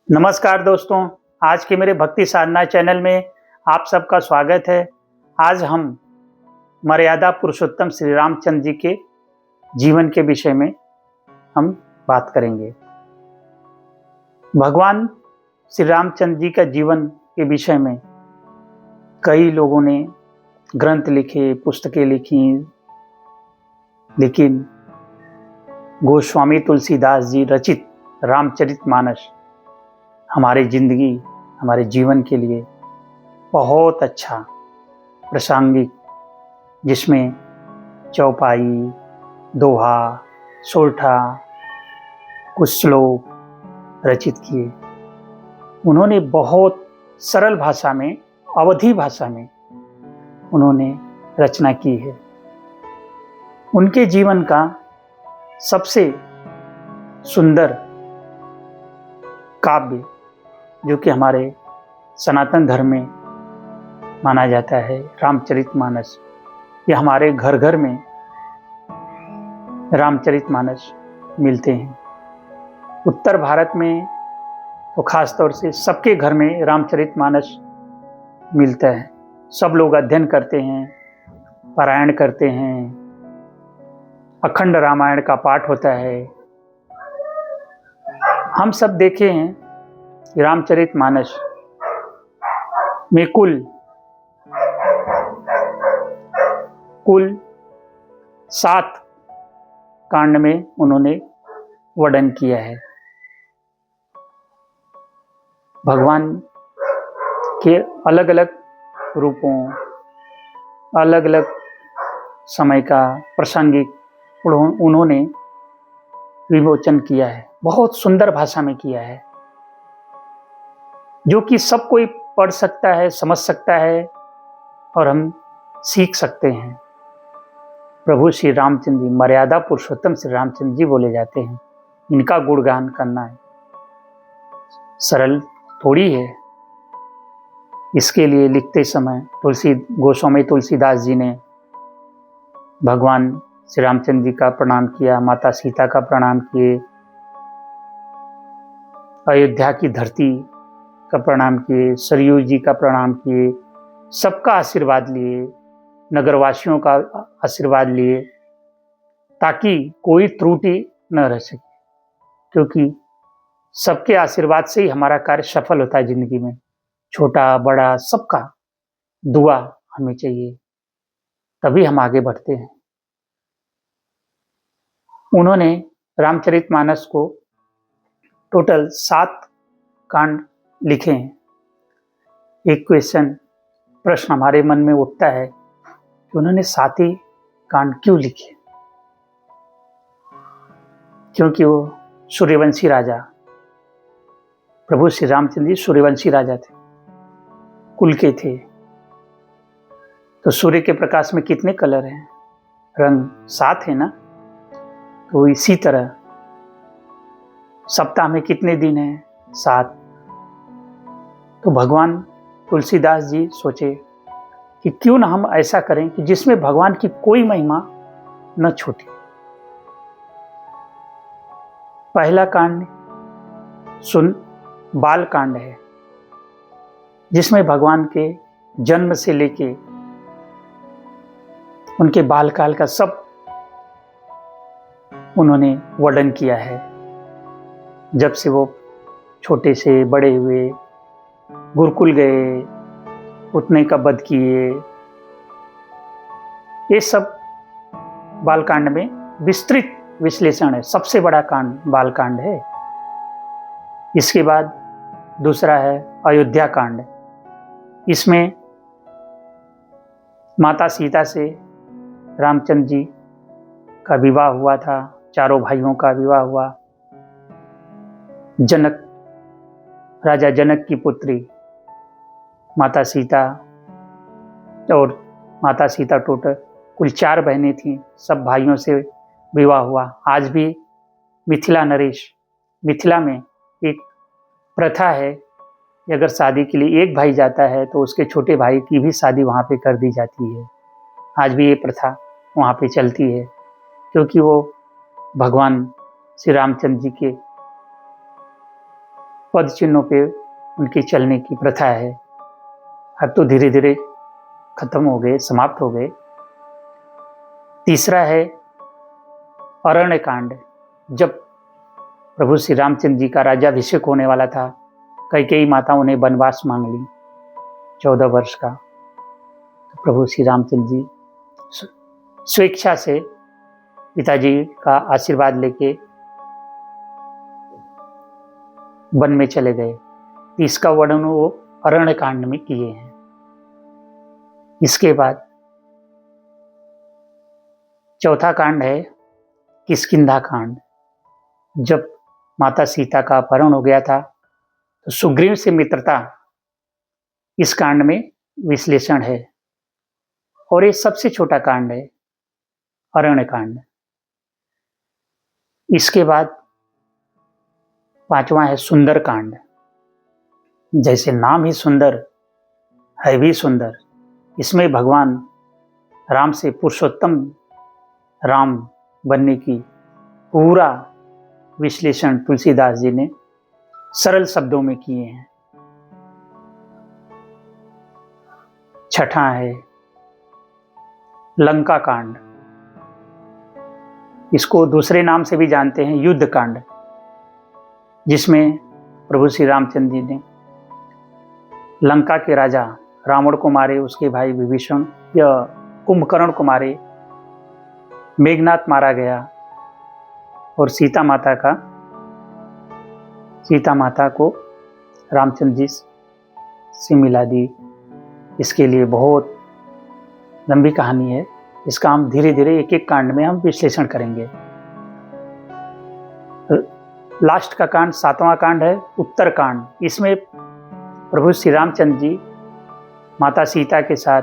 नमस्कार दोस्तों, आज के मेरे भक्ति साधना चैनल में आप सबका स्वागत है। आज हम मर्यादा पुरुषोत्तम श्री रामचंद्र जी के जीवन के विषय में हम बात करेंगे। भगवान श्री रामचंद्र जी का जीवन के विषय में कई लोगों ने ग्रंथ लिखे, पुस्तकें लिखी, लेकिन गोस्वामी तुलसीदास जी रचित रामचरितमानस हमारे जिंदगी, हमारे जीवन के लिए बहुत अच्छा प्रासंगिक, जिसमें चौपाई, दोहा, सोरठा, कुछ श्लोक रचित किए। उन्होंने बहुत सरल भाषा में, अवधी भाषा में उन्होंने रचना की है। उनके जीवन का सबसे सुंदर काव्य जो कि हमारे सनातन धर्म में माना जाता है, रामचरितमानस। यह हमारे घर घर में रामचरितमानस मिलते हैं। उत्तर भारत में तो खास तौर से सबके घर में रामचरितमानस मिलता है। सब लोग अध्ययन करते हैं, पारायण करते हैं, अखंड रामायण का पाठ होता है। हम सब देखे हैं रामचरितमानस में कुल 7 कांड में उन्होंने वर्णन किया है। भगवान के अलग अलग रूपों, अलग अलग समय का प्रासंगिक उन्होंने विमोचन किया है। बहुत सुंदर भाषा में किया है, जो कि सब कोई पढ़ सकता है, समझ सकता है और हम सीख सकते हैं। प्रभु श्री रामचंद्र जी, मर्यादा पुरुषोत्तम श्री रामचंद्र जी बोले जाते हैं। इनका गुणगान करना है सरल थोड़ी है। इसके लिए लिखते समय गोस्वामी तुलसीदास जी ने भगवान श्री रामचंद्र जी का प्रणाम किया, माता सीता का प्रणाम किए, अयोध्या की धरती का प्रणाम किए, सरयू जी का प्रणाम किए, सबका आशीर्वाद लिए, नगरवासियों का आशीर्वाद लिए, ताकि कोई त्रुटि न रह सके, क्योंकि सबके आशीर्वाद से ही हमारा कार्य सफल होता है। जिंदगी में छोटा बड़ा सबका दुआ हमें चाहिए, तभी हम आगे बढ़ते हैं। उन्होंने रामचरितमानस को टोटल 7 कांड लिखे हैं। एक प्रश्न हमारे मन में उठता है कि उन्होंने 7 ही कांड क्यों लिखे? क्योंकि वो सूर्यवंशी राजा, प्रभु श्री रामचंद्र जी सूर्यवंशी राजा थे, कुल के थे। तो सूर्य के प्रकाश में कितने कलर हैं? रंग 7 है ना। तो इसी तरह सप्ताह में कितने दिन हैं? 7। तो भगवान तुलसीदास जी सोचे कि क्यों ना हम ऐसा करें कि जिसमें भगवान की कोई महिमा न छूटे। पहला कांड बाल कांड है, जिसमें भगवान के जन्म से लेके उनके बालकाल का सब उन्होंने वर्णन किया है। जब से वो छोटे से बड़े हुए, गुरुकुल गए, उतने का वध किए, ये सब बालकांड में विस्तृत विश्लेषण है। सबसे बड़ा कांड बालकांड है। इसके बाद दूसरा है अयोध्या कांड। इसमें माता सीता से रामचंद्र जी का विवाह हुआ था, चारों भाइयों का विवाह हुआ। राजा जनक की पुत्री माता सीता, और माता सीता टोटल कुल 4 बहनें थीं। सब भाइयों से विवाह हुआ। आज भी मिथिला में एक प्रथा है कि अगर शादी के लिए एक भाई जाता है तो उसके छोटे भाई की भी शादी वहाँ पे कर दी जाती है। आज भी ये प्रथा वहाँ पे चलती है, क्योंकि वो भगवान श्री रामचंद्र जी के पद चिन्हों पे उनकी चलने की प्रथा है, अब तो धीरे धीरे खत्म हो गए, समाप्त हो गए। तीसरा है अरण्य कांड। जब प्रभु श्री रामचंद्र जी का राज्याभिषेक होने वाला था, कई माताओं ने वनवास मांग ली 14 वर्ष का। तो प्रभु श्री रामचंद्र जी स्वेच्छा से पिताजी का आशीर्वाद लेके वन में चले गए। इसका वर्णन वो अरण्य कांड में किए हैं। इसके बाद चौथा कांड है किष्किंधा कांड। जब माता सीता का अपहरण हो गया था, तो सुग्रीव से मित्रता इस कांड में विश्लेषण है, और ये सबसे छोटा कांड है अरण्य कांड। इसके बाद पांचवा है सुंदर कांड। जैसे नाम ही सुंदर है भी सुंदर, इसमें भगवान राम से पुरुषोत्तम राम बनने की पूरा विश्लेषण तुलसीदास जी ने सरल शब्दों में किए हैं। छठा है लंका कांड। इसको दूसरे नाम से भी जानते हैं युद्ध कांड, जिसमें प्रभु श्री रामचंद्र जी ने लंका के राजा रावण को मारे, उसके भाई विभीषण या कुंभकर्ण को मारे, मेघनाथ मारा गया, और सीता माता को रामचंद्र जी से मिला दी। इसके लिए बहुत लंबी कहानी है, इसका हम धीरे धीरे एक एक कांड में हम विश्लेषण करेंगे। लास्ट का कांड 7वां कांड है उत्तर कांड। इसमें प्रभु श्री रामचंद्र जी माता सीता के साथ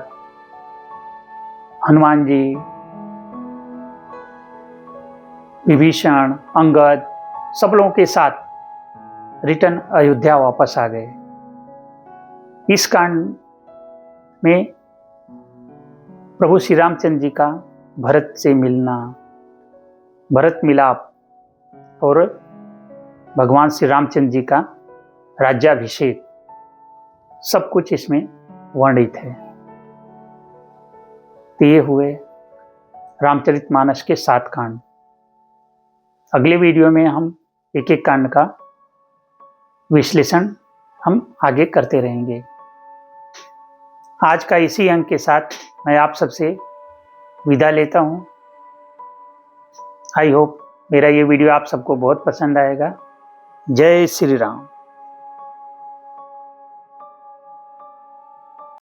हनुमान जी, विभीषण, अंगद, सब लोगों के साथ रिटर्न अयोध्या वापस आ गए। इस कांड में प्रभु श्री रामचंद्र जी का भरत से मिलना, भरत मिलाप और भगवान श्री रामचंद्र जी का राज्याभिषेक, सब कुछ इसमें वर्णित है। तो ये हुए रामचरितमानस के 7 कांड। अगले वीडियो में हम एक एक कांड का विश्लेषण हम आगे करते रहेंगे। आज का इसी अंक के साथ मैं आप सबसे विदा लेता हूँ। आई होप मेरा ये वीडियो आप सबको बहुत पसंद आएगा। जय श्री राम।